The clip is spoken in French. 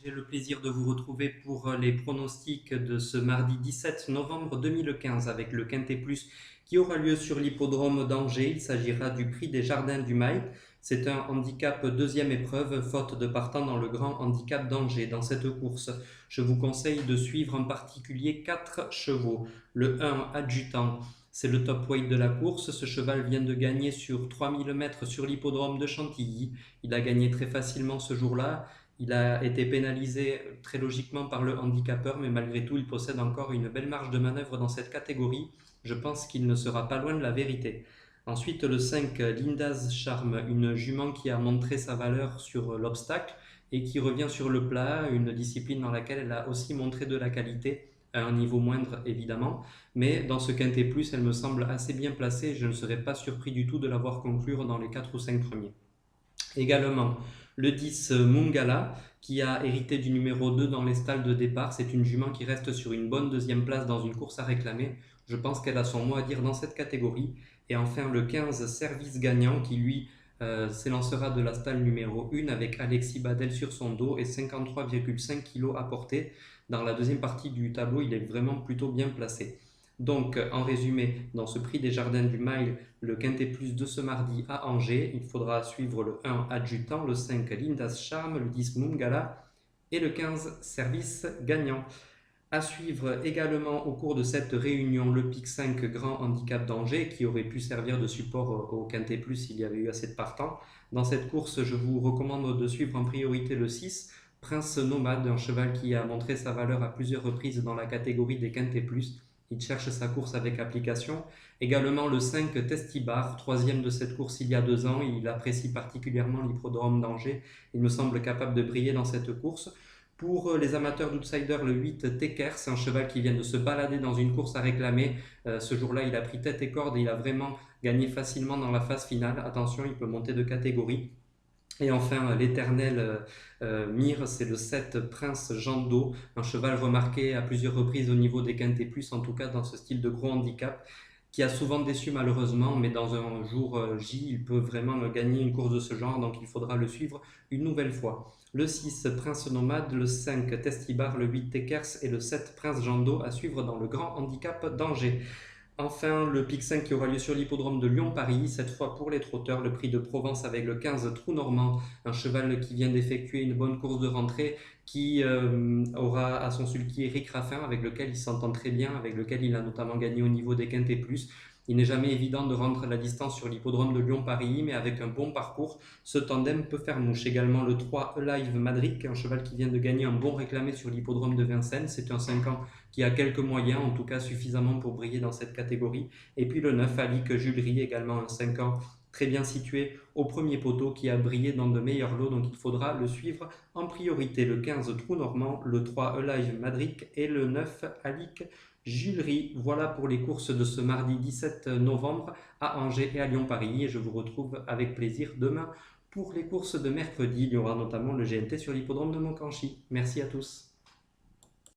J'ai le plaisir de vous retrouver pour les pronostics de ce mardi 17 novembre 2015 avec le Quintet Plus qui aura lieu sur l'hippodrome d'Angers. Il s'agira du prix des Jardins du Mail. C'est un handicap deuxième épreuve, faute de partant dans le grand handicap d'Angers. Dans cette course, je vous conseille de suivre en particulier 4 chevaux. Le 1 adjutant, c'est le top weight de la course. Ce cheval vient de gagner sur 3000 mètres sur l'hippodrome de Chantilly. Il a gagné très facilement ce jour-là. Il a été pénalisé très logiquement par le handicapeur, mais malgré tout, il possède encore une belle marge de manœuvre dans cette catégorie. Je pense qu'il ne sera pas loin de la vérité. Ensuite, le 5, Linda's Charm, une jument qui a montré sa valeur sur l'obstacle et qui revient sur le plat, une discipline dans laquelle elle a aussi montré de la qualité, à un niveau moindre évidemment, mais dans ce quintet plus, elle me semble assez bien placée et je ne serais pas surpris du tout de la voir conclure dans les 4 ou 5 premiers. Également, le 10 Mungala, qui a hérité du numéro 2 dans les stalles de départ. C'est une jument qui reste sur une bonne deuxième place dans une course à réclamer. Je pense qu'elle a son mot à dire dans cette catégorie. Et enfin, le 15 Service Gagnant, qui lui s'élancera de la stalle numéro 1 avec Alexis Badel sur son dos et 53,5 kg à porter. Dans la deuxième partie du tableau, il est vraiment plutôt bien placé. Donc, en résumé, dans ce prix des Jardins du Mail, le Quintet Plus de ce mardi à Angers, il faudra suivre le 1 Adjutant, le 5 Linda's Charm, le 10 Mungala et le 15 Service Gagnant. À suivre également au cours de cette réunion le Pic 5 Grand Handicap d'Angers qui aurait pu servir de support au Quintet Plus s'il y avait eu assez de partants. Dans cette course, je vous recommande de suivre en priorité le 6 Prince Nomade, un cheval qui a montré sa valeur à plusieurs reprises dans la catégorie des Quintet Plus. Il cherche sa course avec application. Également le 5 Testibar, troisième de cette course il y a 2 ans. Il apprécie particulièrement l'hippodrome d'Angers. Il me semble capable de briller dans cette course. Pour les amateurs d'outsiders, le 8 Tekers, un cheval qui vient de se balader dans une course à réclamer. Ce jour-là, il a pris tête et corde et il a vraiment gagné facilement dans la phase finale. Attention, il peut monter de catégorie. Et enfin, l'éternel mire, c'est le 7 Prince Jean d'Eau, un cheval remarqué à plusieurs reprises au niveau des Quintet Plus, en tout cas dans ce style de gros handicap, qui a souvent déçu malheureusement, mais dans un jour J, il peut vraiment gagner une course de ce genre, donc il faudra le suivre une nouvelle fois. Le 6 Prince Nomade, le 5 Testibar, le 8 Tekers et le 7 Prince Jean d'Eau à suivre dans le grand handicap d'Angers. Enfin, le Pic 5 qui aura lieu sur l'hippodrome de Lyon-Paris, cette fois pour les trotteurs, le prix de Provence avec le 15 Trou Normand, un cheval qui vient d'effectuer une bonne course de rentrée, qui aura à son sulky Eric Raffin, avec lequel il s'entend très bien, avec lequel il a notamment gagné au niveau des Quintet Plus. Il n'est jamais évident de rendre la distance sur l'hippodrome de Lyon-Paris, mais avec un bon parcours, ce tandem peut faire mouche. Également le 3 Alive Madrid, un cheval qui vient de gagner un bon réclamé sur l'hippodrome de Vincennes. C'est un 5 ans qui a quelques moyens, en tout cas suffisamment pour briller dans cette catégorie. Et puis le 9 Alic Julery, également un 5 ans très bien situé au premier poteau qui a brillé dans de meilleurs lots, donc il faudra le suivre en priorité. Le 15 Trou Normand, le 3 Alive Madrid et le 9 Alic Julery. Voilà pour les courses de ce mardi 17 novembre à Angers et à Lyon-Paris. Et je vous retrouve avec plaisir demain pour les courses de mercredi. Il y aura notamment le GNT sur l'hippodrome de Moncanchy. Merci à tous.